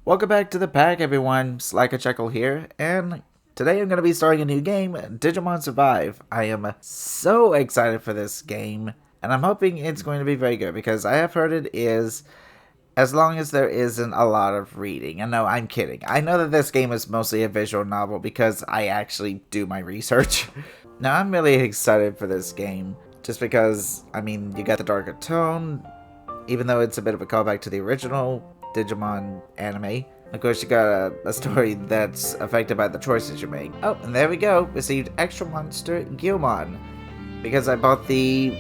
Welcome back to the pack, everyone. Slackarjackal here, and today I'm going to be starting a new game, Digimon Survive. I am so excited for this game, and I'm hoping it's going to be very good, because I have heard it is, as long as there isn't a lot of reading. And no, I'm kidding. I know that this game is mostly a visual novel, because I actually do my research. Now, I'm really excited for this game, just because, I mean, you got the darker tone, even though it's a bit of a callback to the original Digimon anime. Of course, you got a story that's affected by the choices you make. Oh, and there we go. Received Extra Monster Gilmon, because I bought the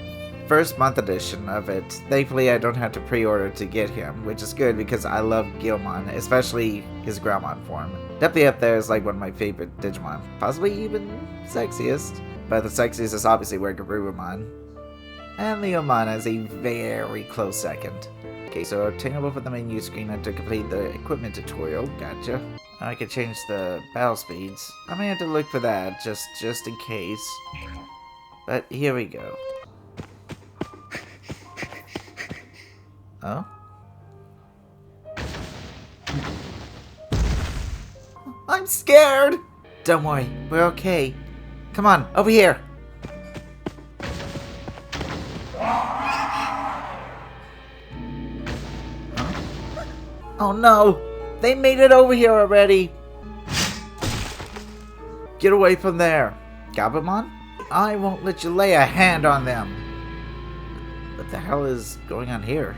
first month edition of it. Thankfully, I don't have to pre-order to get him, which is good because I love Gilmon, especially his Groundmon form. Definitely up there is like one of my favorite Digimon, possibly even sexiest. But the sexiest is obviously Garurumon. And Leomon is a very close second. Okay, so obtainable from the menu screen and to complete the equipment tutorial. Gotcha. I can change the battle speeds. I may have to look for that, just in case. But here we go. Oh? I'm scared! Don't worry, we're okay. Come on, over here! Oh no! They made it over here already! Get away from there! Gabumon? I won't let you lay a hand on them! What the hell is going on here?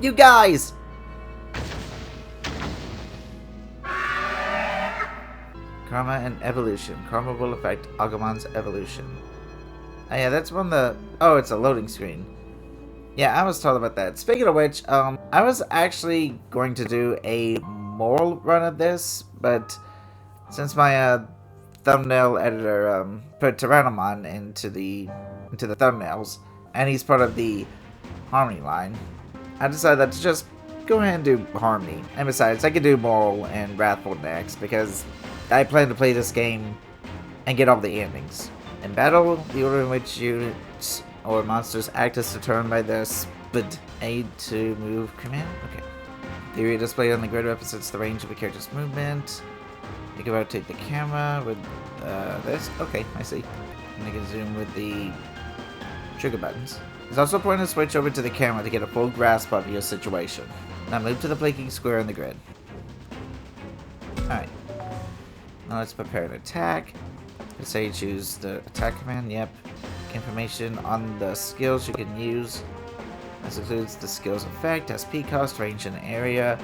You guys! Karma and evolution. Karma will affect Agumon's evolution. Oh yeah, that's one of the... Oh, it's a loading screen. Yeah, I was told about that. Speaking of which, I was actually going to do a moral run of this, but since my thumbnail editor put Tyrannomon into the thumbnails, and he's part of the Harmony line, I decided to just go ahead and do Harmony. And besides, I could do Moral and Wrathful next, because I plan to play this game and get all the endings. In battle, the order in which units or monsters act is determined by their SPD. Aid to move command? Okay. The area displayed on the grid represents the range of a character's movement. You can rotate the camera with this. Okay, I see. And you can zoom with the trigger buttons. There's also a point to switch over to the camera to get a full grasp of your situation. Now move to the blinking square on the grid. Alright. Now let's prepare an attack. Let's say you choose the attack command. Yep. Information on the skills you can use. This includes the skill's effect, SP cost, range, and area.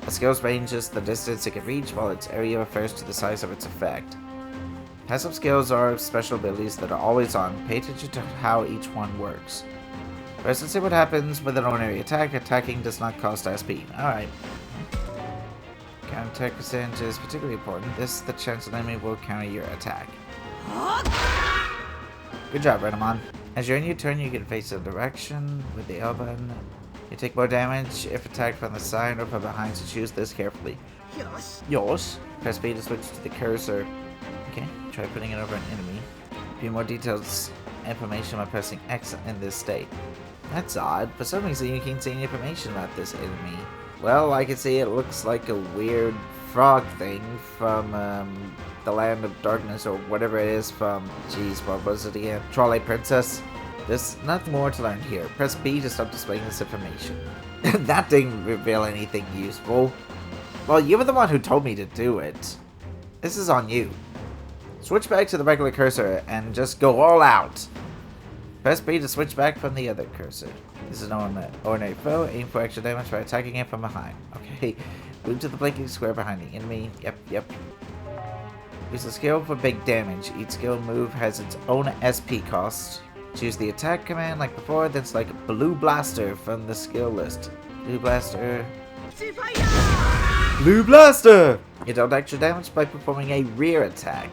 A skill's range is the distance it can reach, while its area refers to the size of its effect. Passive skills are special abilities that are always on. Pay attention to how each one works. First, let's see what happens with an ordinary attack. Attacking does not cost SP. Alright. Counter attack percentage is particularly important. This is the chance an enemy will counter your attack. Good job, Renamon. As you're in your turn, you can face a direction with the L button. You take more damage if attacked from the side or from behind, so choose this carefully. Yosh. Press B to switch to the cursor. Okay, try putting it over an enemy. View more details information by pressing X in this state. That's odd. For some reason, you can't see any information about this enemy. Well, I can see it looks like a weird frog thing from the Land of Darkness, or whatever it is from, jeez, what was it again? Trolley Princess? There's nothing more to learn here. Press B to stop displaying this information. That didn't reveal anything useful. Well, you were the one who told me to do it. This is on you. Switch back to the regular cursor and just go all out. Press B to switch back from the other cursor. This is an ordinary foe. Aim for extra damage by attacking it from behind. Okay. Move to the blinking square behind the enemy. Yep. Use the skill for big damage. Each skill move has its own SP cost. Choose the attack command like before, then select Blue Blaster from the skill list. Blue Blaster. Blue Blaster! You dealt extra damage by performing a rear attack.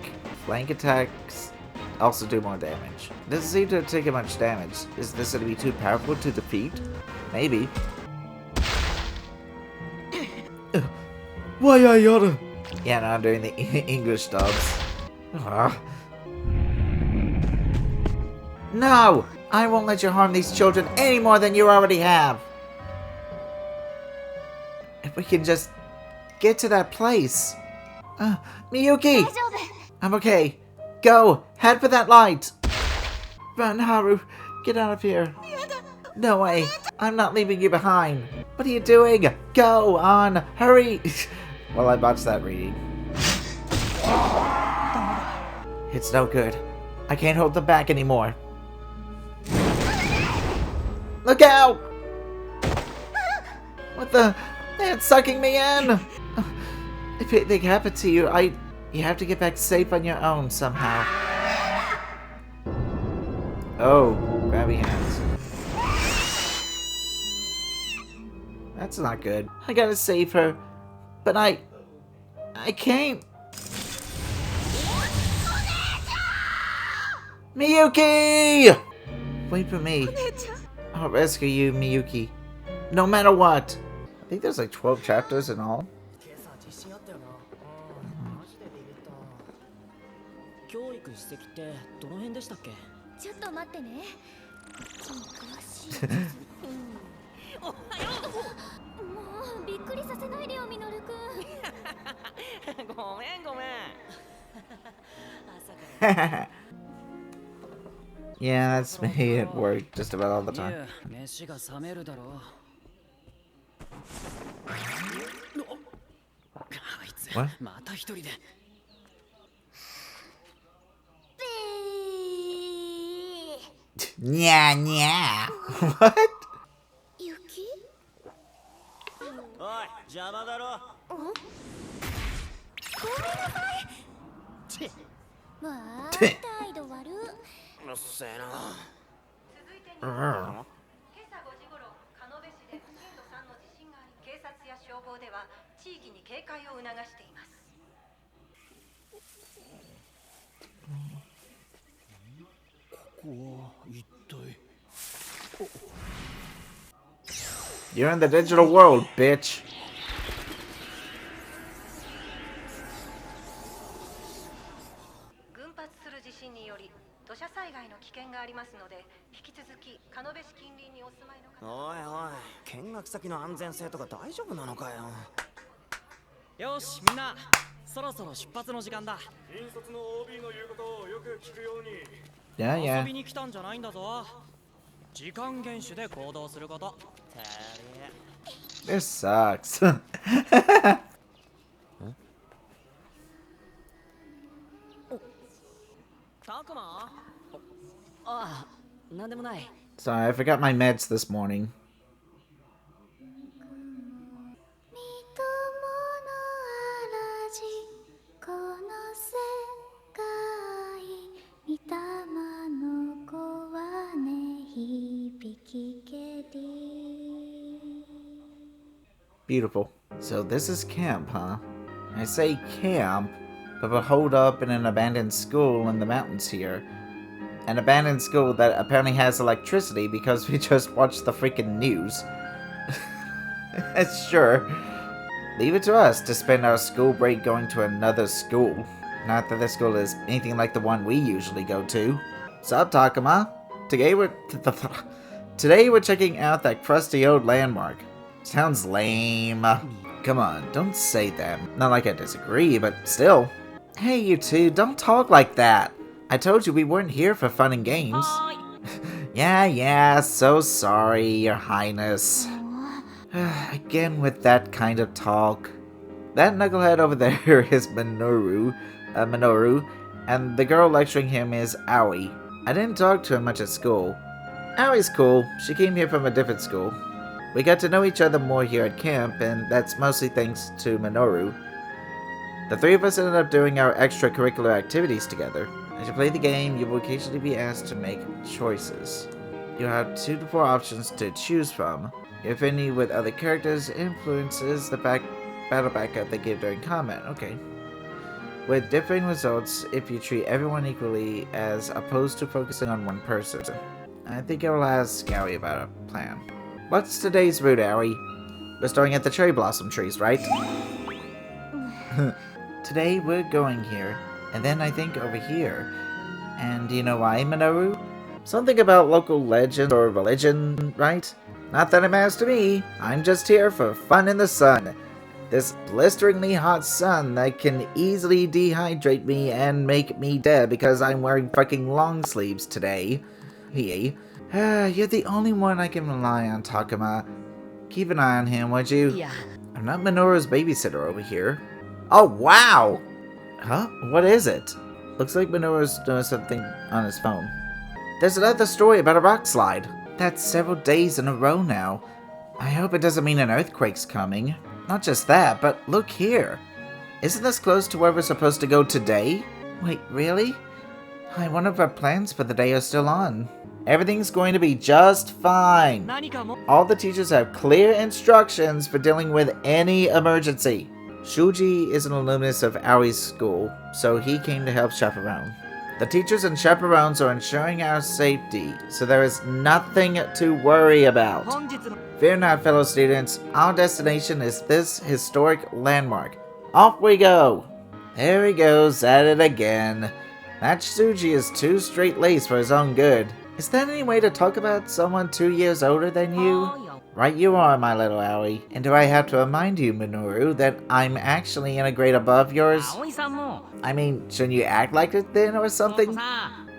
Flank attacks also do more damage. It doesn't seem to have taken much damage. Is this going to be too powerful to defeat? Maybe. Why I oughta? Yeah, no, I'm doing the English dubs. No! I won't let you harm these children any more than you already have! If we can just get to that place. Miyuki! I'm okay. Go! Head for that light! Run, Haru! Get out of here! No way! I'm not leaving you behind! What are you doing? Go on! Hurry! Well, I botched that reading. It's no good. I can't hold them back anymore. Look out! What the? They're sucking me in! If anything happened to you, you have to get back safe on your own somehow. Oh, grabby hands. That's not good. I gotta save her, but I can't. Miyuki! Wait for me. I'll rescue you, Miyuki. No matter what. I think there's like 12 chapters in all. Yeah, that's me at work just about all the time. What? Nya nya. What? Yuki? Oi, 邪魔だろ。ごめんなさい。わあ、態度悪い。うっせえな。続いてに、今朝5時頃、鹿延市で震度3の地震があり、警察や消防では地域に警戒を促しています。You're in the digital world, bitch. Yeah, yeah. This sucks. Sorry, I forgot my meds this morning. Beautiful. So this is camp, huh? I say camp, but we're holed up in an abandoned school in the mountains here. An abandoned school that apparently has electricity because we just watched the freaking news. Sure. Leave it to us to spend our school break going to another school. Not that this school is anything like the one we usually go to. Sup, Takuma? Today we're checking out that crusty old landmark. Sounds lame. Come on, don't say that. Not like I disagree, but still. Hey, you two, don't talk like that. I told you we weren't here for fun and games. Yeah, so sorry, your highness. Again with that kind of talk. That knucklehead over there is Minoru, and the girl lecturing him is Aoi. I didn't talk to her much at school. Aoi's cool. She came here from a different school. We got to know each other more here at camp, and that's mostly thanks to Minoru. The three of us ended up doing our extracurricular activities together. As you play the game, you will occasionally be asked to make choices. You'll have 2 to 4 options to choose from. If any with other characters influences the battle backup they give during combat. Okay. With differing results if you treat everyone equally as opposed to focusing on one person. I think I will ask Aoi about a plan. What's today's route, Aoi? We're starting at the cherry blossom trees, right? Today we're going here, and then I think over here. And do you know why, Minoru? Something about local legend or religion, right? Not that it matters to me. I'm just here for fun in the sun. This blisteringly hot sun that can easily dehydrate me and make me dead because I'm wearing fucking long sleeves today. Hey, you're the only one I can rely on, Takuma. Keep an eye on him, would you? Yeah. I'm not Minoru's babysitter over here. Oh, wow! Huh? What is it? Looks like Minoru's doing something on his phone. There's another story about a rock slide. That's several days in a row now. I hope it doesn't mean an earthquake's coming. Not just that, but look here. Isn't this close to where we're supposed to go today? Wait, really? I wonder if our plans for the day are still on. Everything's going to be just fine. All the teachers have clear instructions for dealing with any emergency. Shuji is an alumnus of Aoi's school, so he came to help chaperone. The teachers and chaperones are ensuring our safety, so there is nothing to worry about. Fear not, fellow students. Our destination is this historic landmark. Off we go! There he goes at it again. That Shuji is too straight-laced for his own good. Is that any way to talk about someone 2 years older than you? Right you are, my little Aoi. And do I have to remind you, Minoru, that I'm actually in a grade above yours? I mean, shouldn't you act like it then or something?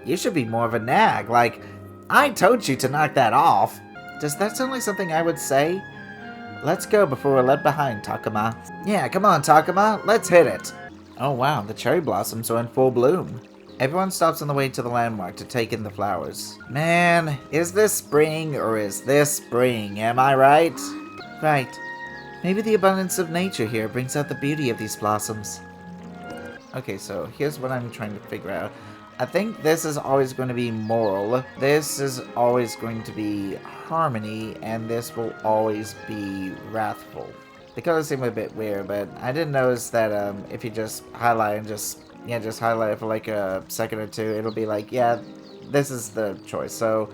You should be more of a nag, like, I told you to knock that off. Does that sound like something I would say? Let's go before we're left behind, Takuma. Yeah, come on, Takuma, let's hit it. Oh wow, the cherry blossoms are in full bloom. Everyone stops on the way to the landmark to take in the flowers. Man, is this spring or is this spring, am I right? Right. Maybe the abundance of nature here brings out the beauty of these blossoms. Okay, so here's what I'm trying to figure out. I think this is always going to be moral, this is always going to be harmony, and this will always be wrathful. The colors seem a bit weird, but I did notice that if you just highlight and just highlight it for like a second or two, it'll be like, yeah, this is the choice. So,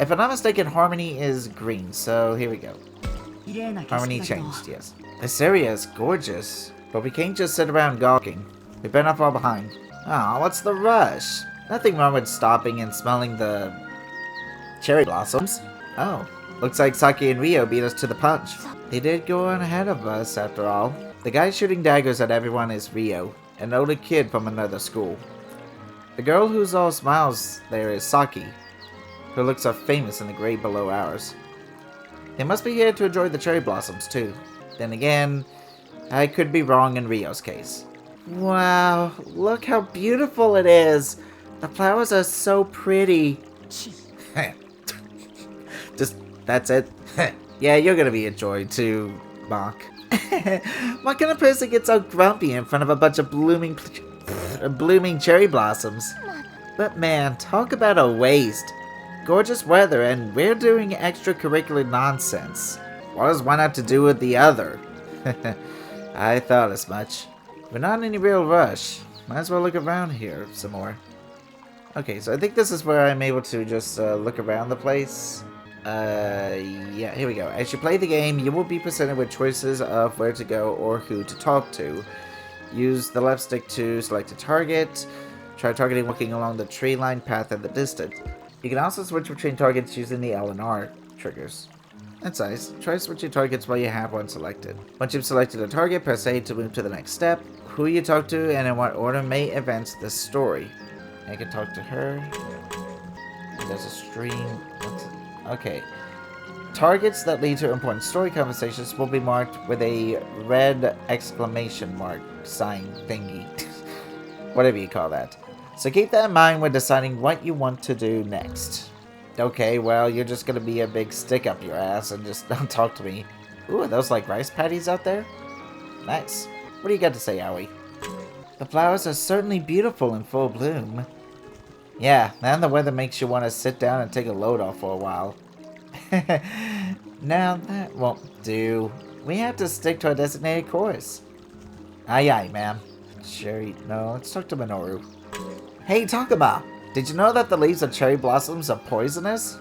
if I'm not mistaken, harmony is green, so here we go. Harmony changed, yes. This area is gorgeous, but we can't just sit around gawking. We better not fall behind. Aw, what's the rush? Nothing wrong with stopping and smelling the cherry blossoms. Oh, looks like Saki and Ryo beat us to the punch. They did go on ahead of us, after all. The guy shooting daggers at everyone is Ryo, an older kid from another school. The girl who's all smiles there is Saki, who looks so famous in the grade below ours. They must be here to enjoy the cherry blossoms too. Then again, I could be wrong in Ryo's case. Wow, look how beautiful it is! The flowers are so pretty. Just, that's it. Yeah, you're gonna be enjoyed too, Mark. What kind of person gets all grumpy in front of a bunch of blooming cherry blossoms? But man, talk about a waste. Gorgeous weather and we're doing extracurricular nonsense. What does one have to do with the other? I thought as much. We're not in any real rush. Might as well look around here some more. Okay, so I think this is where I'm able to just look around the place. Yeah, here we go. As you play the game, you will be presented with choices of where to go or who to talk to. Use the left stick to select a target. Try targeting walking along the tree line path in the distance. You can also switch between targets using the L and R triggers. That's nice. Try switching targets while you have one selected. Once you've selected a target, press A to move to the next step. Who you talk to and in what order may advance the story. I can talk to her. There's a stream. Okay. Targets that lead to important story conversations will be marked with a red exclamation mark sign thingy. Whatever you call that. So keep that in mind when deciding what you want to do next. Okay, well, you're just gonna be a big stick up your ass and just don't talk to me. Ooh, are those like rice patties out there? Nice. What do you got to say, Aoi? The flowers are certainly beautiful in full bloom. Yeah, and the weather makes you want to sit down and take a load off for a while. Now, that won't do. We have to stick to our designated course. Aye aye, ma'am. Cherry, no, let's talk to Minoru. Hey, Takuma! Did you know that the leaves of cherry blossoms are poisonous?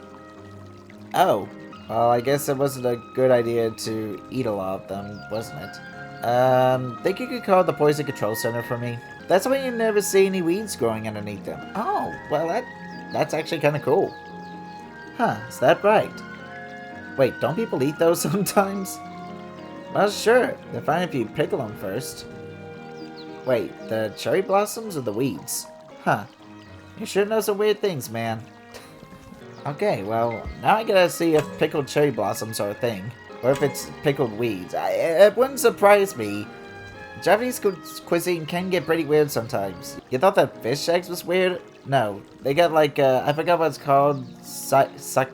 Oh, well, I guess it wasn't a good idea to eat a lot of them, wasn't it? Think you could call the Poison Control Center for me? That's why you never see any weeds growing underneath them. Oh, well, that's actually kind of cool. Huh, is that right? Wait, don't people eat those sometimes? Well, sure. They're fine if you pickle them first. Wait, the cherry blossoms or the weeds? Huh. You sure know some weird things, man. Okay, well, now I gotta see if pickled cherry blossoms are a thing. Or if it's pickled weeds. It wouldn't surprise me. Japanese cuisine can get pretty weird sometimes. You thought that fish eggs was weird? No. They got like, I forgot what it's called. Sakako,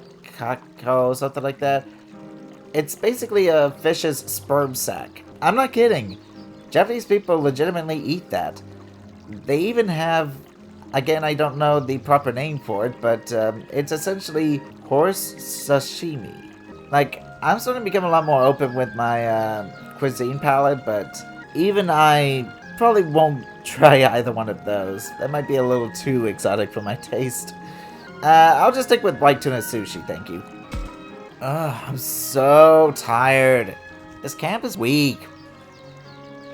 something like that. It's basically a fish's sperm sac. I'm not kidding. Japanese people legitimately eat that. They even have, again, I don't know the proper name for it, but it's essentially horse sashimi. Like, I'm starting to become a lot more open with my cuisine palette, but even I probably won't try either one of those. That might be a little too exotic for my taste. I'll just stick with white tuna sushi, thank you. Ugh, I'm so tired. This camp is weak.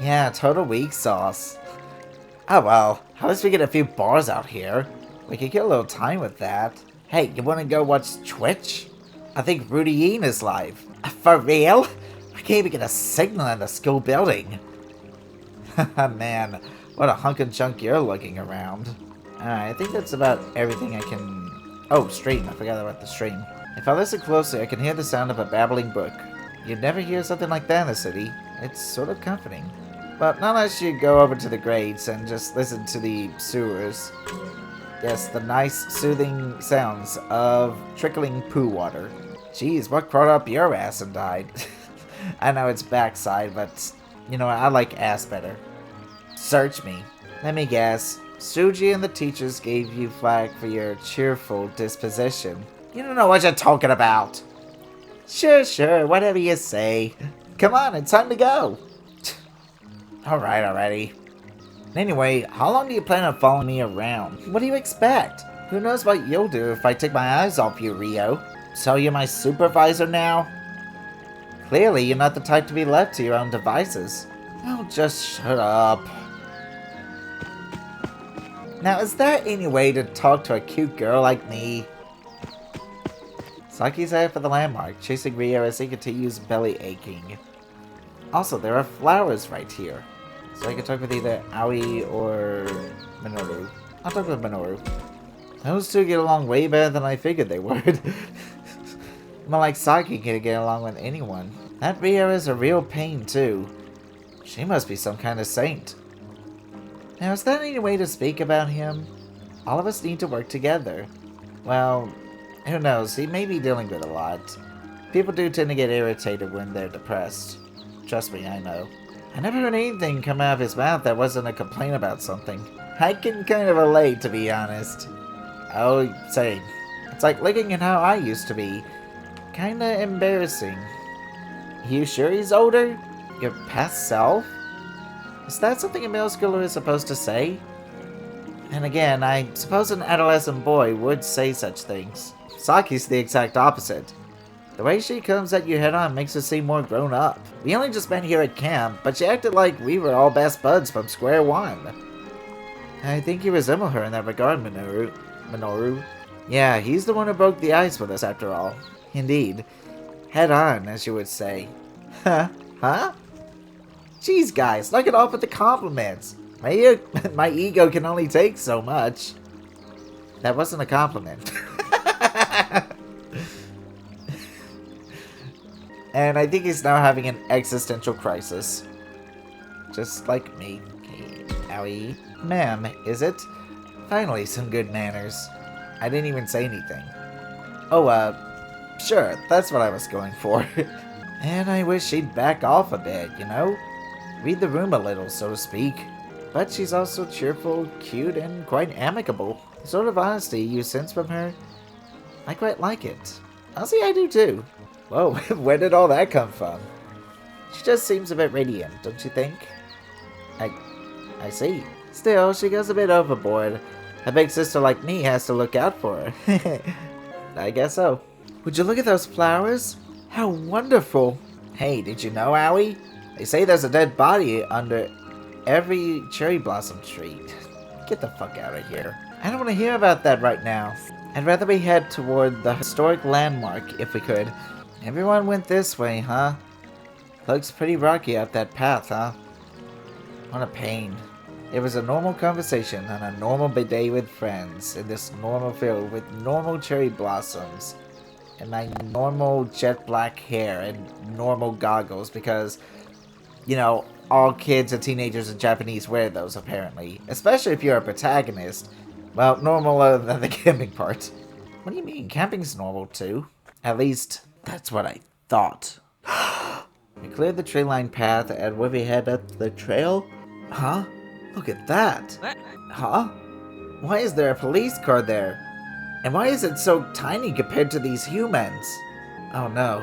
Yeah, total weak sauce. Oh well, at least we get a few bars out here. We could get a little time with that. Hey, you wanna go watch Twitch? I think Rudy Yeen is live. For real? I can't even get a signal in the school building. Man, what a hunk of junk you're looking around. Alright, I think that's about everything I can... Oh, stream. I forgot about the stream. If I listen closely, I can hear the sound of a babbling brook. You'd never hear something like that in the city. It's sort of comforting. But not unless you go over to the grades and just listen to the sewers. Yes, the nice, soothing sounds of trickling poo water. Jeez, what crawled up your ass and died? I know it's backside, but you know what? I like ass better. Search me. Let me guess. Suji and the teachers gave you flack for your cheerful disposition. You don't know what you're talking about. Sure, whatever you say. Come on, it's time to go. Alright, already. Anyway, how long do you plan on following me around? What do you expect? Who knows what you'll do if I take my eyes off you, Rio? So you're my supervisor now? Clearly, you're not the type to be left to your own devices. Oh, just shut up. Now, is there any way to talk to a cute girl like me? Saki's headed for the landmark, chasing Rio as he continues belly aching. Also, there are flowers right here. So I can talk with either Aoi or Minoru. I'll talk with Minoru. Those two get along way better than I figured they would. More like Saki can get along with anyone. That Rio is a real pain too. She must be some kind of saint. Now, is there any way to speak about him? All of us need to work together. Well, who knows, he may be dealing with a lot. People do tend to get irritated when they're depressed. Trust me, I know. I never heard anything come out of his mouth that wasn't a complaint about something. I can kind of relate, to be honest. Oh, same. It's like looking at how I used to be. Kinda embarrassing. You sure he's older? Your past self? Is that something a middle schooler is supposed to say? And again, I suppose an adolescent boy would say such things. Saki's the exact opposite. The way she comes at you head on makes her seem more grown up. We only just met here at camp, but she acted like we were all best buds from square one. I think you resemble her in that regard, Minoru. Yeah, he's the one who broke the ice with us after all. Indeed. Head on, as you would say. Huh? Jeez, guys, knock it off with the compliments. My ego can only take so much. That wasn't a compliment. And I think he's now having an existential crisis. Just like me. Owie. Ma'am, is it? Finally, some good manners. I didn't even say anything. Oh, sure, that's what I was going for. And I wish she'd back off a bit, you know? Read the room a little, so to speak. But she's also cheerful, cute, and quite amicable. The sort of honesty you sense from her, I quite like it. Honestly, I do too. Whoa, where did all that come from? She just seems a bit radiant, don't you think? I see. Still, she goes a bit overboard. A big sister like me has to look out for her. I guess so. Would you look at those flowers? How wonderful! Hey, did you know, Owie? They say there's a dead body under every cherry blossom tree. Get the fuck out of here. I don't want to hear about that right now. I'd rather we head toward the historic landmark if we could. Everyone went this way, huh? Looks pretty rocky up that path, huh? What a pain. It was a normal conversation on a normal day with friends in this normal field with normal cherry blossoms and my normal jet black hair and normal goggles because, you know, all kids and teenagers in Japanese wear those apparently, especially if you're a protagonist. Well, normal other than the camping part. What do you mean? Camping's normal too. At least, that's what I thought. We cleared the tree-lined path and when we head up the trail... Huh? Look at that! Huh? Why is there a police car there? And why is it so tiny compared to these humans? Oh no.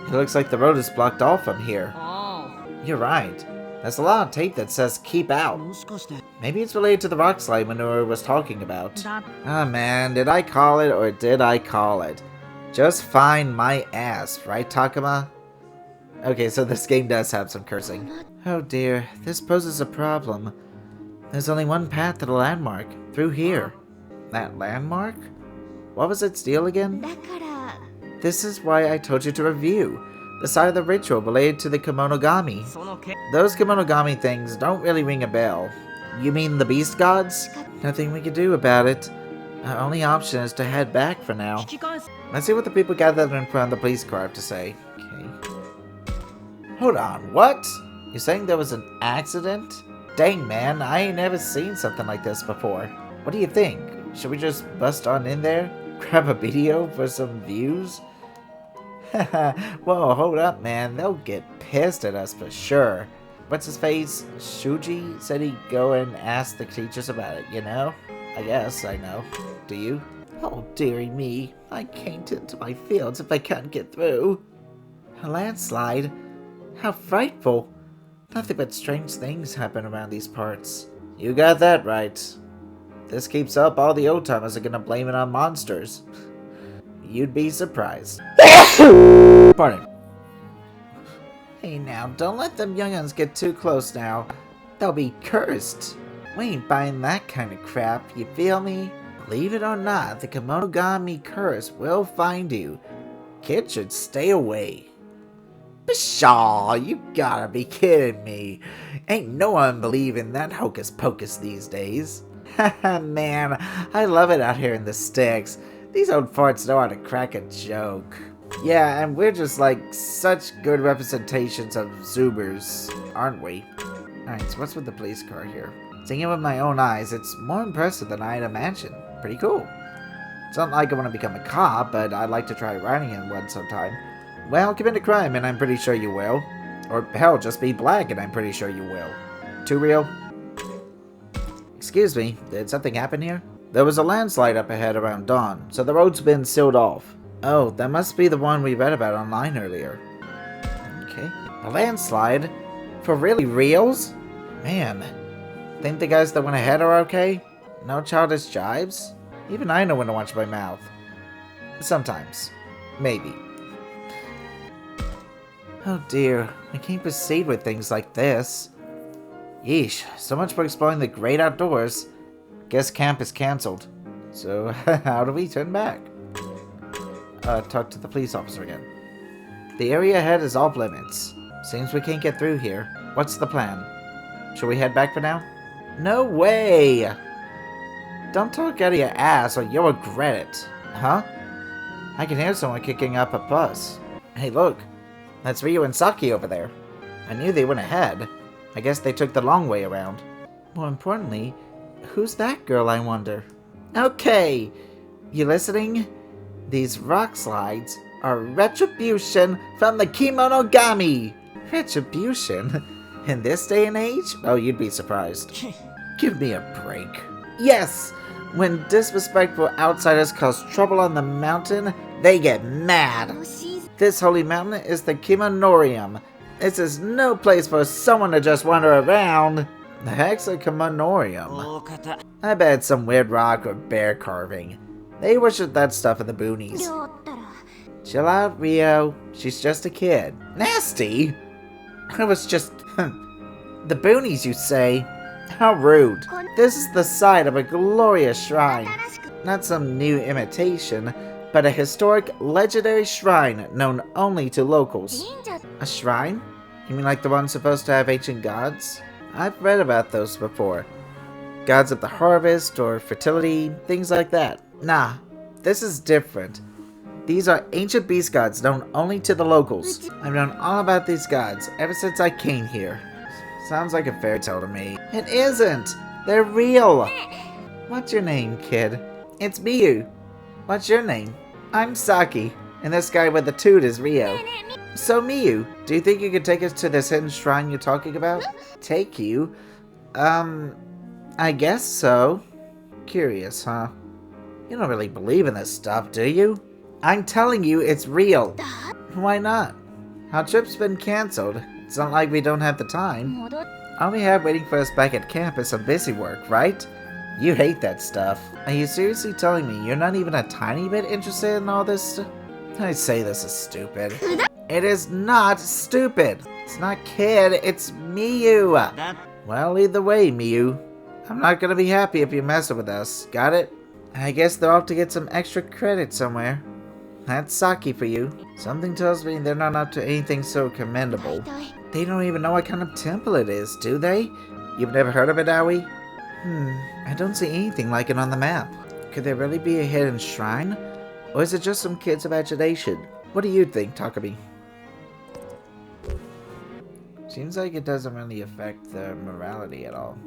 It looks like the road is blocked off from here. You're right. There's a lot of tape that says keep out. Maybe it's related to the rock slide Minoru was talking about. Ah man, did I call it or did I call it? Just find my ass, right Takuma? Okay, so this game does have some cursing. Oh dear, this poses a problem. There's only one path to the landmark, through here. That landmark? What was its deal again? This is why I told you to review. The side of the ritual related to the Kemonogami. Those Kemonogami things don't really ring a bell. You mean the beast gods? Nothing we can do about it. Our only option is to head back for now. Let's see what the people gathered in front of the police car have to say. Okay. Hold on, what? You're saying there was an accident? Dang man, I ain't never seen something like this before. What do you think? Should we just bust on in there? Grab a video for some views? Whoa, hold up man, they'll get pissed at us for sure. What's his face? Shuji said he'd go and ask the teachers about it, you know? I guess I know. Do you? Oh dearie me, I can't into my fields if I can't get through. A landslide? How frightful! Nothing but strange things happen around these parts. You got that right. This keeps up, all the old-timers are gonna blame it on monsters. You'd be surprised. Pardon. Hey now, don't let them young'uns get too close now. They'll be cursed. We ain't buying that kind of crap, you feel me? Believe it or not, the Kemonogami curse will find you. Kids should stay away. Pshaw, you gotta be kidding me. Ain't no one believing that hocus pocus these days. Haha, man, I love it out here in the sticks. These old farts know how to crack a joke. Yeah, and we're just like such good representations of Zoobers, aren't we? Alright, so what's with the police car here? Seeing it with my own eyes, it's more impressive than I had imagined. Pretty cool. It's not like I want to become a cop, but I'd like to try riding in one sometime. Well, commit a crime and I'm pretty sure you will. Or hell, just be black and I'm pretty sure you will. Too real? Excuse me, did something happen here? There was a landslide up ahead around dawn, so the road's been sealed off. Oh, that must be the one we read about online earlier. Okay. A landslide? For really reals? Man. Think the guys that went ahead are okay? No childish jibes? Even I know when to watch my mouth. Sometimes. Maybe. Oh dear, I can't proceed with things like this. Yeesh, so much for exploring the great outdoors. Guess camp is cancelled. So, how do we turn back? Talk to the police officer again. The area ahead is off limits. Seems we can't get through here. What's the plan? Should we head back for now? No way! Don't talk out of your ass or you'll regret it. Huh? I can hear someone kicking up a fuss. Hey look, that's Ryu and Saki over there. I knew they went ahead. I guess they took the long way around. More importantly, who's that girl, I wonder? Okay, you listening? These rock slides are retribution from the Kemonogami! Retribution? In this day and age? Oh, you'd be surprised. Give me a break. Yes! When disrespectful outsiders cause trouble on the mountain, they get mad. This holy mountain is the Kemonorium. This is no place for someone to just wander around. The heck's a Kemonorium? I bet it's some weird rock or bear carving. They worship that stuff in the boonies. Chill out, Rio. She's just a kid. Nasty? I was just... the boonies, you say? How rude. This is the site of a glorious shrine. Not some new imitation, but a historic, legendary shrine known only to locals. A shrine? You mean like the ones supposed to have ancient gods? I've read about those before. Gods of the harvest or fertility, things like that. Nah, this is different. These are ancient beast gods known only to the locals. I've known all about these gods ever since I came here. Sounds like a fairy tale to me. It isn't! They're real! What's your name, kid? It's Miyu. What's your name? I'm Saki, and this guy with the toot is Rio. So Miyu, do you think you could take us to this hidden shrine you're talking about? Take you? I guess so. Curious, huh? You don't really believe in this stuff, do you? I'm telling you, it's real. Why not? Our trip's been cancelled. It's not like we don't have the time. All we have waiting for us back at camp is some busy work, right? You hate that stuff. Are you seriously telling me you're not even a tiny bit interested in all this stuff? I say this is stupid. It is not stupid. It's not kid, it's Miyu. Well, either way, Miyu. I'm not gonna be happy if you're messing with us. Got it? I guess they're off to get some extra credit somewhere. That's Saki for you. Something tells me they're not up to anything so commendable. They don't even know what kind of temple it is, do they? You've never heard of it, Aoi? I don't see anything like it on the map. Could there really be a hidden shrine? Or is it just some kid's imagination? What do you think, Takumi? Seems like it doesn't really affect their morality at all.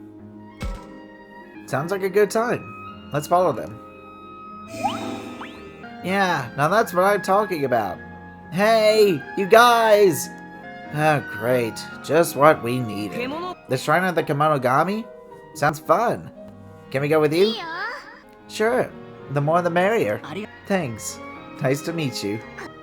Sounds like a good time. Let's follow them. Yeah, now that's what I'm talking about. Hey, you guys! Oh, great. Just what we needed. The Shrine of the Kemonogami? Sounds fun. Can we go with you? Sure. The more the merrier. Thanks. Nice to meet you.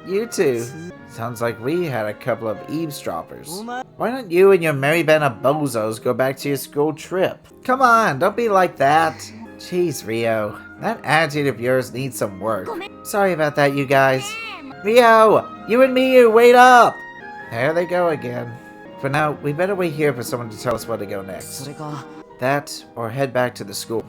You too. Sounds like we had a couple of eavesdroppers. Why don't you and your merry band of bozos go back to your school trip? Come on, don't be like that. Jeez, Rio. That attitude of yours needs some work. Sorry about that, you guys. Rio! You and Miyu, wait up! There they go again. For now, we better wait here for someone to tell us where to go next. That, or head back to the school.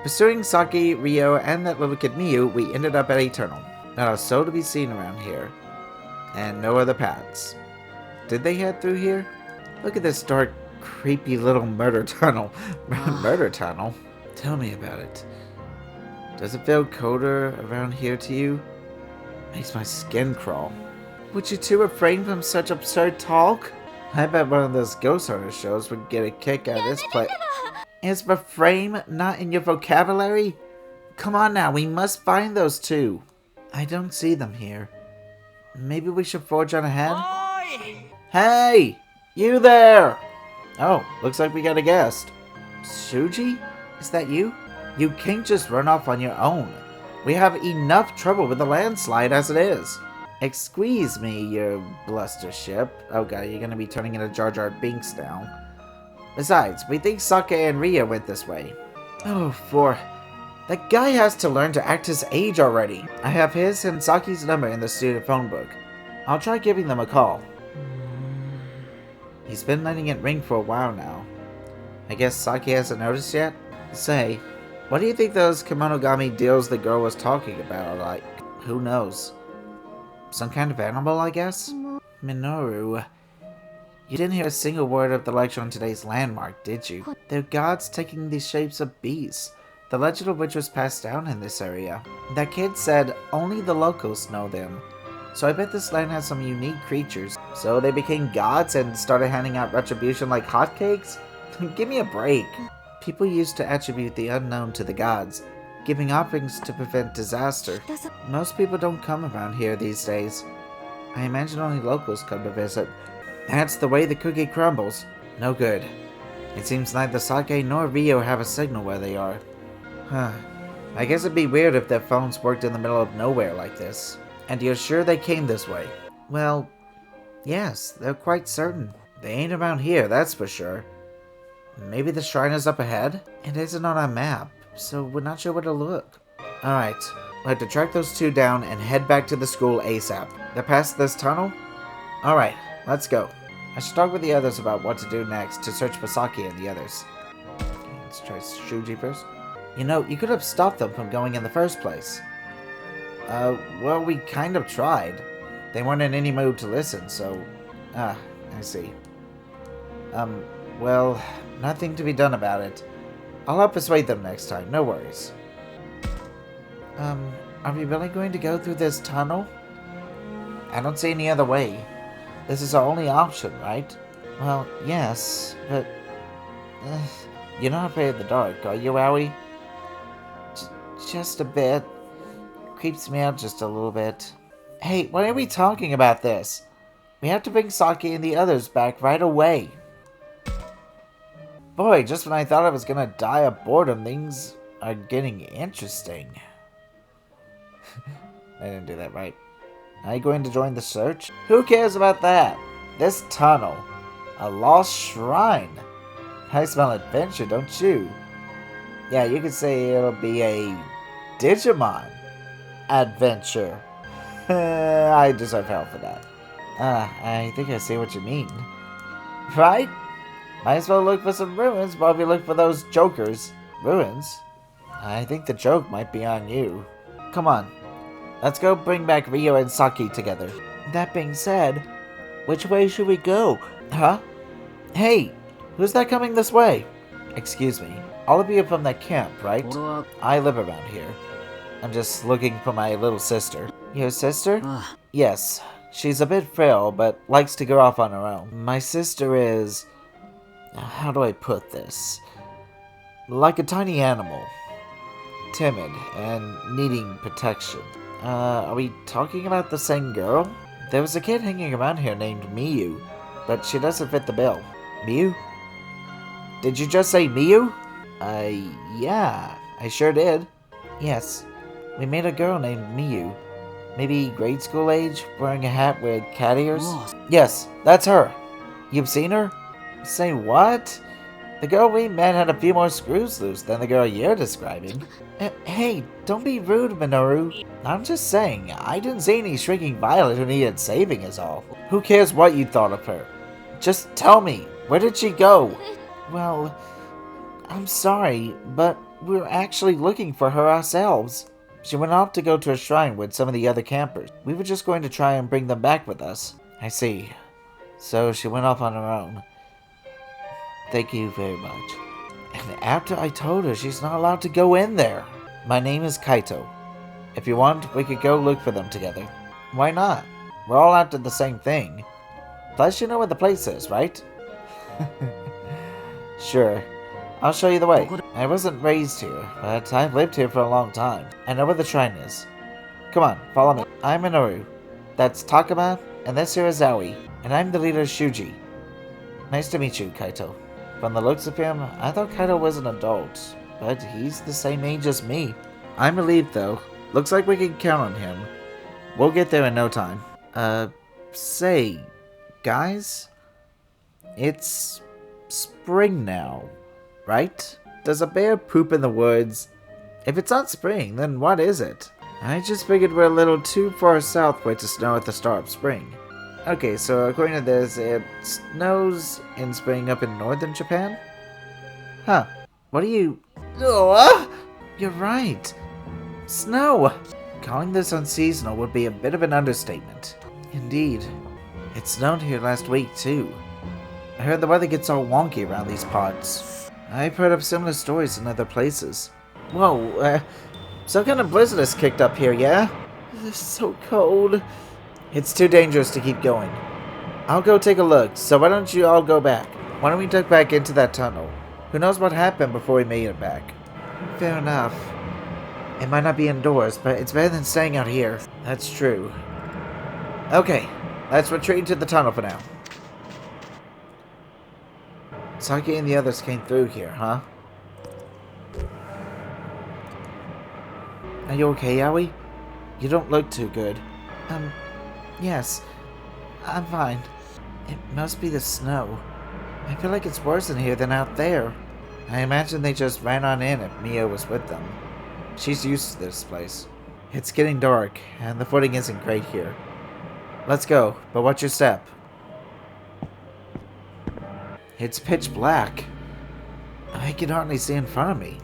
Pursuing Saki, Rio, and that little kid Miyu, we ended up at Eternal. Not a soul to be seen around here. And no other paths. Did they head through here? Look at this dark, creepy little murder tunnel. Murder tunnel? Tell me about it. Does it feel colder around here to you? Makes my skin crawl. Would you two refrain from such absurd talk? I bet one of those ghost hunter shows would get a kick out of this place. Is refrain not in your vocabulary? Come on now, we must find those two. I don't see them here. Maybe we should forge on ahead? Oi! Hey! You there! Oh, looks like we got a guest. Shuji? Is that you? You can't just run off on your own. We have enough trouble with the landslide as it is. Excuse me, you bluster ship. Oh god, you're gonna be turning into Jar Jar Binks now. Besides, we think Sake and Ria went this way. Oh, that guy has to learn to act his age already. I have his and Saki's number in the student phone book. I'll try giving them a call. He's been letting it ring for a while now. I guess Sake hasn't noticed yet? Say, what do you think those Kemonogami deals the girl was talking about are like? Who knows? Some kind of animal, I guess? Minoru, you didn't hear a single word of the lecture on today's landmark, did you? They're gods taking the shapes of beasts, the legend of which was passed down in this area. That kid said only the locals know them. So I bet this land has some unique creatures. So they became gods and started handing out retribution like hotcakes? Give me a break. People used to attribute the unknown to the gods, giving offerings to prevent disaster. Most people don't come around here these days. I imagine only locals come to visit. That's the way the cookie crumbles. No good. It seems neither Sake nor Rio have a signal where they are. Huh. I guess it'd be weird if their phones worked in the middle of nowhere like this. And you're sure they came this way? Well, yes, they're quite certain. They ain't around here, that's for sure. Maybe the shrine is up ahead? It isn't on our map, so we're not sure where to look. Alright, we'll have to track those two down and head back to the school ASAP. They're past this tunnel? Alright, let's go. I should talk with the others about what to do next to search for Saki and the others. Okay, let's try Shuji first. You know, you could have stopped them from going in the first place. Well, we kind of tried. They weren't in any mood to listen, so... I see. Well, nothing to be done about it. I'll help persuade them next time, no worries. Are we really going to go through this tunnel? I don't see any other way. This is our only option, right? Well, yes, but... you're not afraid of the dark, are you, Owie? Just a bit. Creeps me out just a little bit. Hey, why are we talking about this? We have to bring Saki and the others back right away. Boy, just when I thought I was gonna die of boredom, things are getting interesting. I didn't do that right. Are you going to join the search? Who cares about that? This tunnel. A lost shrine. I smell adventure, don't you? Yeah, you could say it'll be a Digimon adventure. I deserve hell for that. I think I see what you mean. Right? Might as well look for some ruins while we look for those jokers. Ruins? I think the joke might be on you. Come on. Let's go bring back Ryo and Saki together. That being said, which way should we go? Huh? Hey, who's that coming this way? Excuse me. All of you are from that camp, right? I live around here. I'm just looking for my little sister. Your sister? Yes. She's a bit frail, but likes to go off on her own. My sister is... how do I put this? Like a tiny animal. Timid and needing protection. Are we talking about the same girl? There was a kid hanging around here named Miyu, but she doesn't fit the bill. Miyu? Did you just say Miyu? Yeah, I sure did. Yes, we made a girl named Miyu. Maybe grade school age, wearing a hat with cat ears? Yes, that's her. You've seen her? Say what? The girl we met had a few more screws loose than the girl you're describing. Hey, don't be rude, Minoru. I'm just saying, I didn't see any shrinking violet who needed saving is all. Who cares what you thought of her? Just tell me, where did she go? Well, I'm sorry, but we're actually looking for her ourselves. She went off to go to a shrine with some of the other campers. We were just going to try and bring them back with us. I see. So she went off on her own. Thank you very much. And after I told her she's not allowed to go in there. My name is Kaito. If you want, we could go look for them together. Why not? We're all after the same thing. Plus you know where the place is, right? Sure. I'll show you the way. I wasn't raised here, but I've lived here for a long time. I know where the shrine is. Come on, follow me. I'm Minoru. That's Takuma, and this here is Aoi. And I'm the leader Shuji. Nice to meet you, Kaito. From the looks of him, I thought Kaito was an adult, but he's the same age as me. I'm relieved though. Looks like we can count on him. We'll get there in no time. Say, guys? It's spring now, right? Does a bear poop in the woods? If it's not spring, then what is it? I just figured we're a little too far south for it to snow at the start of spring. Okay, so according to this, it snows in spring up in northern Japan? Huh. What are you... Ugh! You're right. Snow! Calling this unseasonal would be a bit of an understatement. Indeed. It snowed here last week, too. I heard the weather gets all wonky around these parts. I've heard of similar stories in other places. Whoa, some kind of blizzard has kicked up here, yeah? It's so cold. It's too dangerous to keep going. I'll go take a look, so why don't you all go back? Why don't we duck back into that tunnel? Who knows what happened before we made it back? Fair enough. It might not be indoors, but it's better than staying out here. That's true. Okay, let's retreat into the tunnel for now. Saki and the others came through here, huh? Are you okay, Aoi? You don't look too good. Yes. I'm fine. It must be the snow. I feel like it's worse in here than out there. I imagine they just ran on in if Mio was with them. She's used to this place. It's getting dark, and the footing isn't great here. Let's go, but watch your step. It's pitch black. I can hardly see in front of me.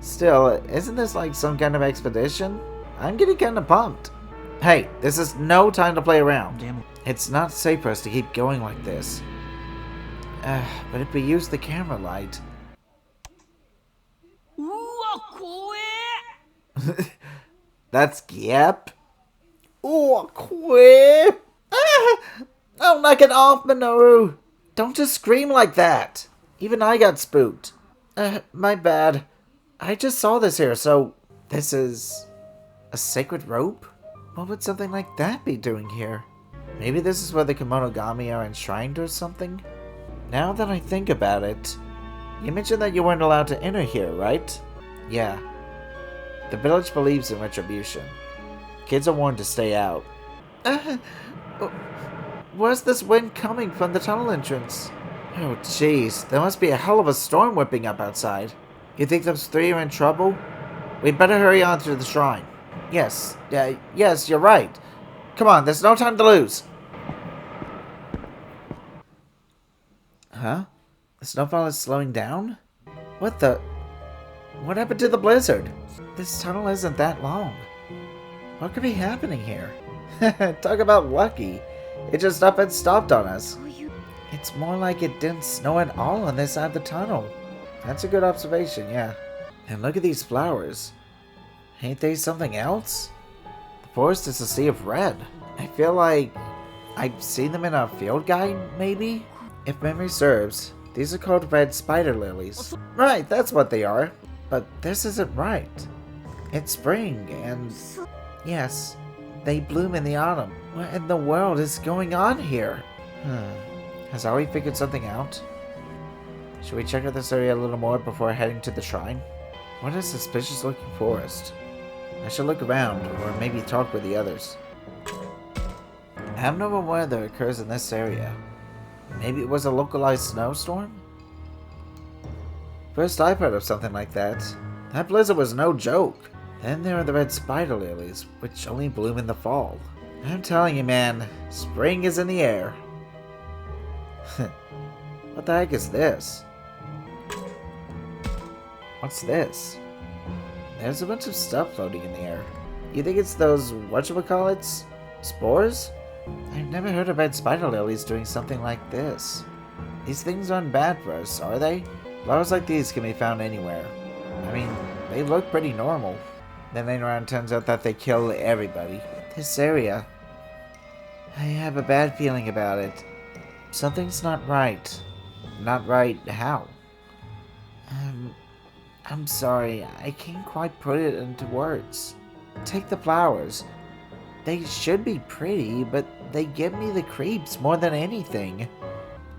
Still, isn't this like some kind of expedition? I'm getting kind of pumped. Hey, this is no time to play around. Damn it. It's not safe for us to keep going like this. But if we use the camera light... That's yep. Oh, quip. Ah! Oh, knock it off, Minoru. Don't just scream like that. Even I got spooked. My bad. I just saw this here, so... This is... a sacred rope? What would something like that be doing here? Maybe this is where the Kemonogami are enshrined or something? Now that I think about it... You mentioned that you weren't allowed to enter here, right? Yeah. The village believes in retribution. Kids are warned to stay out. Where's this wind coming from the tunnel entrance? Oh, jeez. There must be a hell of a storm whipping up outside. You think those three are in trouble? We'd better hurry on to the shrine. Yes. Yes, you're right. Come on, there's no time to lose. Huh? The snowfall is slowing down? What the... What happened to the blizzard? This tunnel isn't that long. What could be happening here? Talk about lucky. It just up and stopped on us. It's more like it didn't snow at all on this side of the tunnel. That's a good observation, yeah. And look at these flowers. Ain't they something else? The forest is a sea of red. I feel like I've seen them in a field guide, maybe? If memory serves, these are called red spider lilies. Right, that's what they are. But this isn't right. It's spring, and... Yes, they bloom in the autumn. What in the world is going on here? Has Ari figured something out? Should we check out this area a little more before heading to the shrine? What a suspicious looking forest. I should look around, or maybe talk with the others. Abnormal weather occurs in this area. Maybe it was a localized snowstorm? First I've heard of something like that. That blizzard was no joke. Then there are the red spider lilies, which only bloom in the fall. I'm telling you, man, spring is in the air. What the heck is this? What's this? There's a bunch of stuff floating in the air. You think it's those whatchamacallits? Spores? I've never heard of red spider lilies doing something like this. These things aren't bad for us, are they? Flowers like these can be found anywhere. I mean, they look pretty normal. Then later on, it turns out that they kill everybody. This area... I have a bad feeling about it. Something's not right. Not right how? I'm sorry, I can't quite put it into words. Take the flowers. They should be pretty, but they give me the creeps more than anything.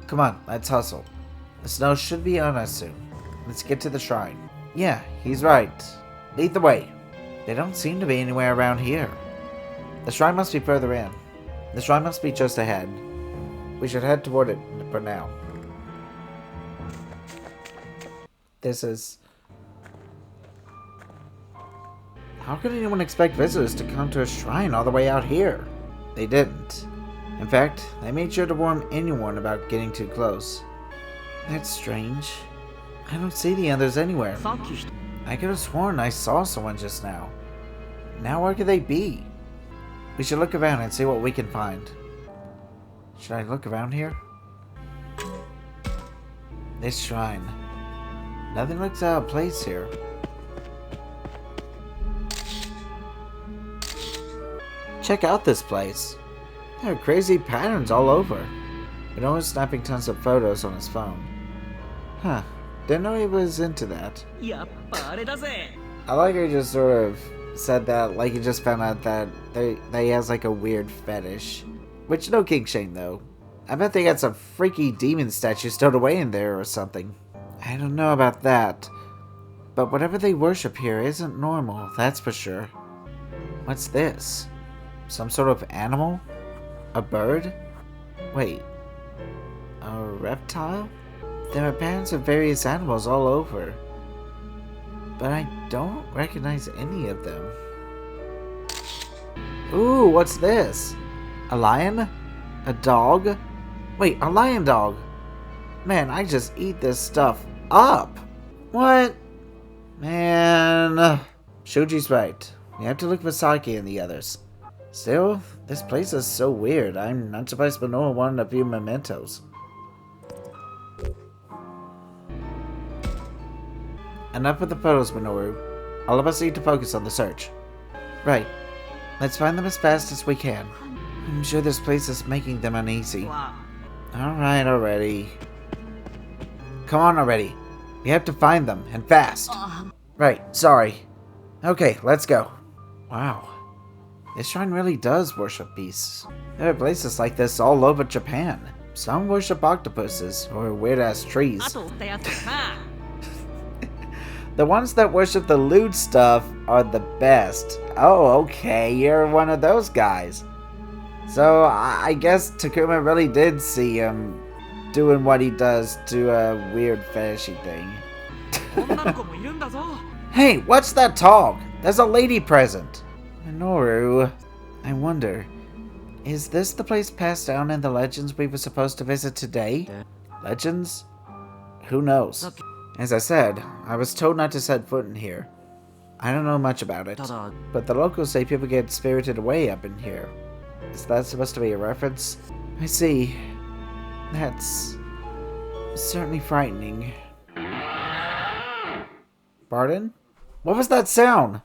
Come on, let's hustle. The snow should be on us soon. Let's get to the shrine. Yeah, he's right. Lead the way. They don't seem to be anywhere around here. The shrine must be further in. The shrine must be just ahead. We should head toward it for now. This is... How could anyone expect visitors to come to a shrine all the way out here? They didn't. In fact, they made sure to warn anyone about getting too close. That's strange. I don't see the others anywhere. I could have sworn I saw someone just now. Now where could they be? We should look around and see what we can find. Should I look around here? This shrine. Nothing looks out of place here. Check out this place. There are crazy patterns all over. Minoru's snapping tons of photos on his phone. Huh. Didn't know he was into that. I like how he just sort of said that like he just found out that he has like a weird fetish. Which no king shame though. I bet they got some freaky demon statue stowed away in there or something. I don't know about that. But whatever they worship here isn't normal, that's for sure. What's this? Some sort of animal? A bird? Wait. A reptile? There are patterns of various animals all over. But I don't recognize any of them. Ooh, what's this? A lion? A dog? Wait, a lion dog. Man, I just eat this stuff up. What? Man. Shuji's right. We have to look for Saki and the others. Still, this place is so weird. I'm not surprised Manoa wanted a few mementos. Enough with the photos, Minoru. All of us need to focus on the search. Right. Let's find them as fast as we can. I'm sure this place is making them uneasy. Alright already. Come on already. We have to find them, and fast. Right, sorry. Okay, let's go. Wow. This shrine really does worship beasts. There are places like this all over Japan. Some worship octopuses, or weird-ass trees. The ones that worship the lewd stuff are the best. Oh, okay, you're one of those guys. So, I guess Takuma really did see him doing what he does to a weird fetishy thing. Hey, what's that talk? There's a lady present. Minoru, I wonder, is this the place passed down in the legends we were supposed to visit today? Legends? Who knows? As I said, I was told not to set foot in here. I don't know much about it, but the locals say people get spirited away up in here. Is that supposed to be a reference? I see. That's certainly frightening. Pardon? What was that sound?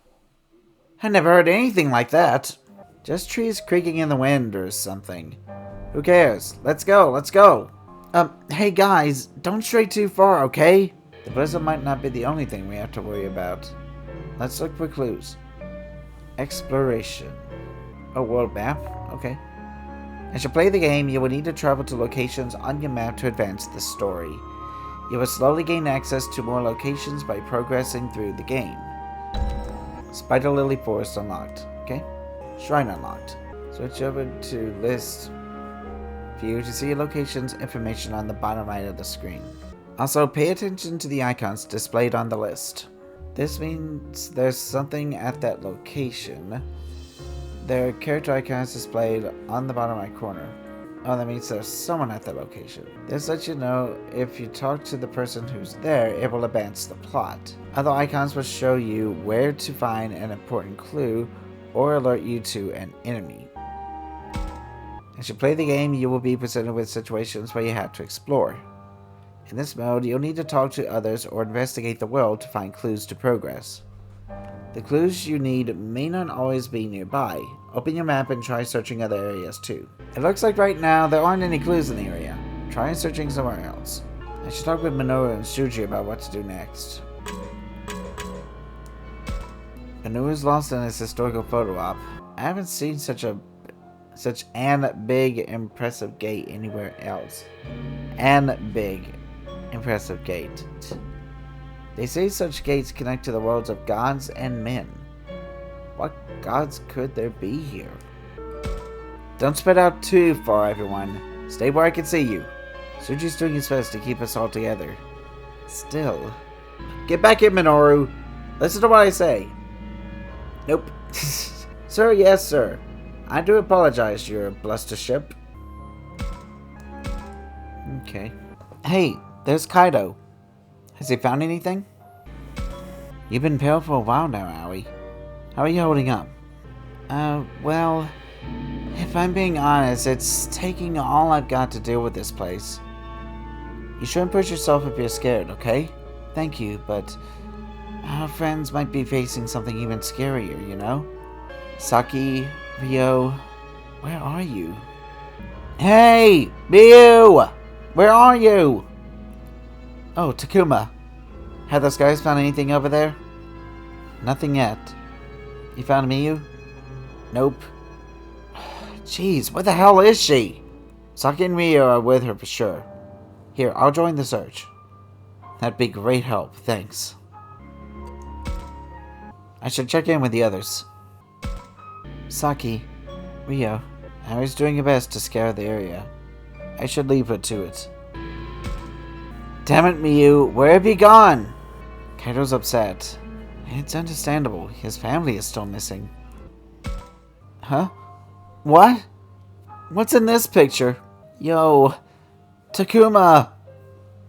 I never heard anything like that. Just trees creaking in the wind or something. Who cares? Let's go, let's go. Hey guys, don't stray too far, okay? The blizzard might not be the only thing we have to worry about. Let's look for clues. Exploration. Oh, world map? Okay. As you play the game, you will need to travel to locations on your map to advance the story. You will slowly gain access to more locations by progressing through the game. Spider Lily Forest unlocked. Okay. Shrine unlocked. Switch over to list view to see your location's information on the bottom right of the screen. Also, pay attention to the icons displayed on the list. This means there's something at that location. There are character icons displayed on the bottom right corner. Oh, that means there's someone at that location. This lets you know if you talk to the person who's there, it will advance the plot. Other icons will show you where to find an important clue or alert you to an enemy. As you play the game, you will be presented with situations where you have to explore. In this mode, you'll need to talk to others or investigate the world to find clues to progress. The clues you need may not always be nearby. Open your map and try searching other areas too. It looks like right now there aren't any clues in the area. Try searching somewhere else. I should talk with Minoru and Shuji about what to do next. Minoru's lost in his historical photo op. I haven't seen such an big, impressive gate anywhere else. Impressive gate. They say such gates connect to the worlds of gods and men. What gods could there be here? Don't spread out too far, everyone. Stay where I can see you. Suji's doing his best to keep us all together. Still. Get back here, Minoru. Listen to what I say. Nope. Sir, yes, sir. I do apologize, your blustership. Okay. Hey, there's Kaido. Has he found anything? You've been pale for a while now, Aoi. How are you holding up? Well, if I'm being honest, it's taking all I've got to deal with this place. You shouldn't push yourself if you're scared, okay? Thank you, but our friends might be facing something even scarier, you know? Saki, Ryo, where are you? Hey, Ryu! Where are you? Oh, Takuma. Have those guys found anything over there? Nothing yet. You found Miyu? Nope. Jeez, where the hell is she? Saki and Ryo are with her for sure. Here, I'll join the search. That'd be great help, thanks. I should check in with the others. Saki, Ryo, I was doing your best to scare the area. I should leave her to it. Damn it, Miyu, where have you gone? Kaido's upset. It's understandable. His family is still missing. Huh? What? What's in this picture? Yo, Takuma!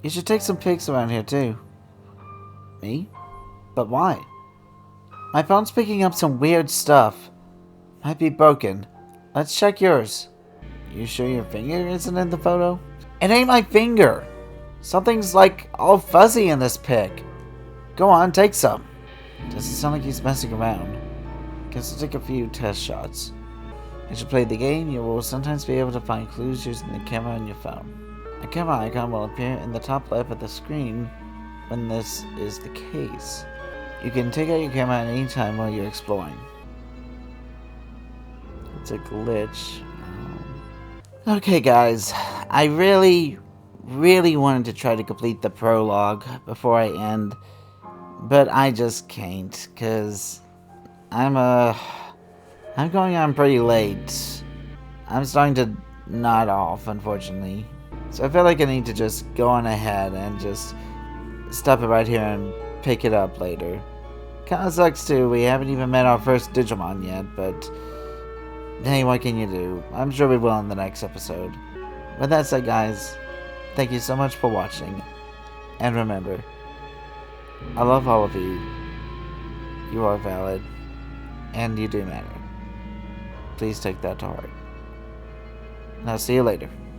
You should take some pics around here too. Me? But why? My phone's picking up some weird stuff. Might be broken. Let's check yours. You sure your finger isn't in the photo? It ain't my finger! Something's like all fuzzy in this pic. Go on, take some. Doesn't sound like he's messing around. Guess I'll take a few test shots. As you play the game, you will sometimes be able to find clues using the camera on your phone. A camera icon will appear in the top left of the screen when this is the case. You can take out your camera at any time while you're exploring. It's a glitch. Okay guys, I really wanted to try to complete the prologue before I end, but I just can't, cause I'm going on pretty late. I'm starting to nod off, unfortunately. So I feel like I need to just go on ahead and just stop it right here and pick it up later. Kinda sucks too, we haven't even met our first Digimon yet, but hey, what can you do? I'm sure we will in the next episode. With that said, guys, thank you so much for watching. And remember, I love all of you. You are valid. And you do matter. Please take that to heart. And I'll see you later.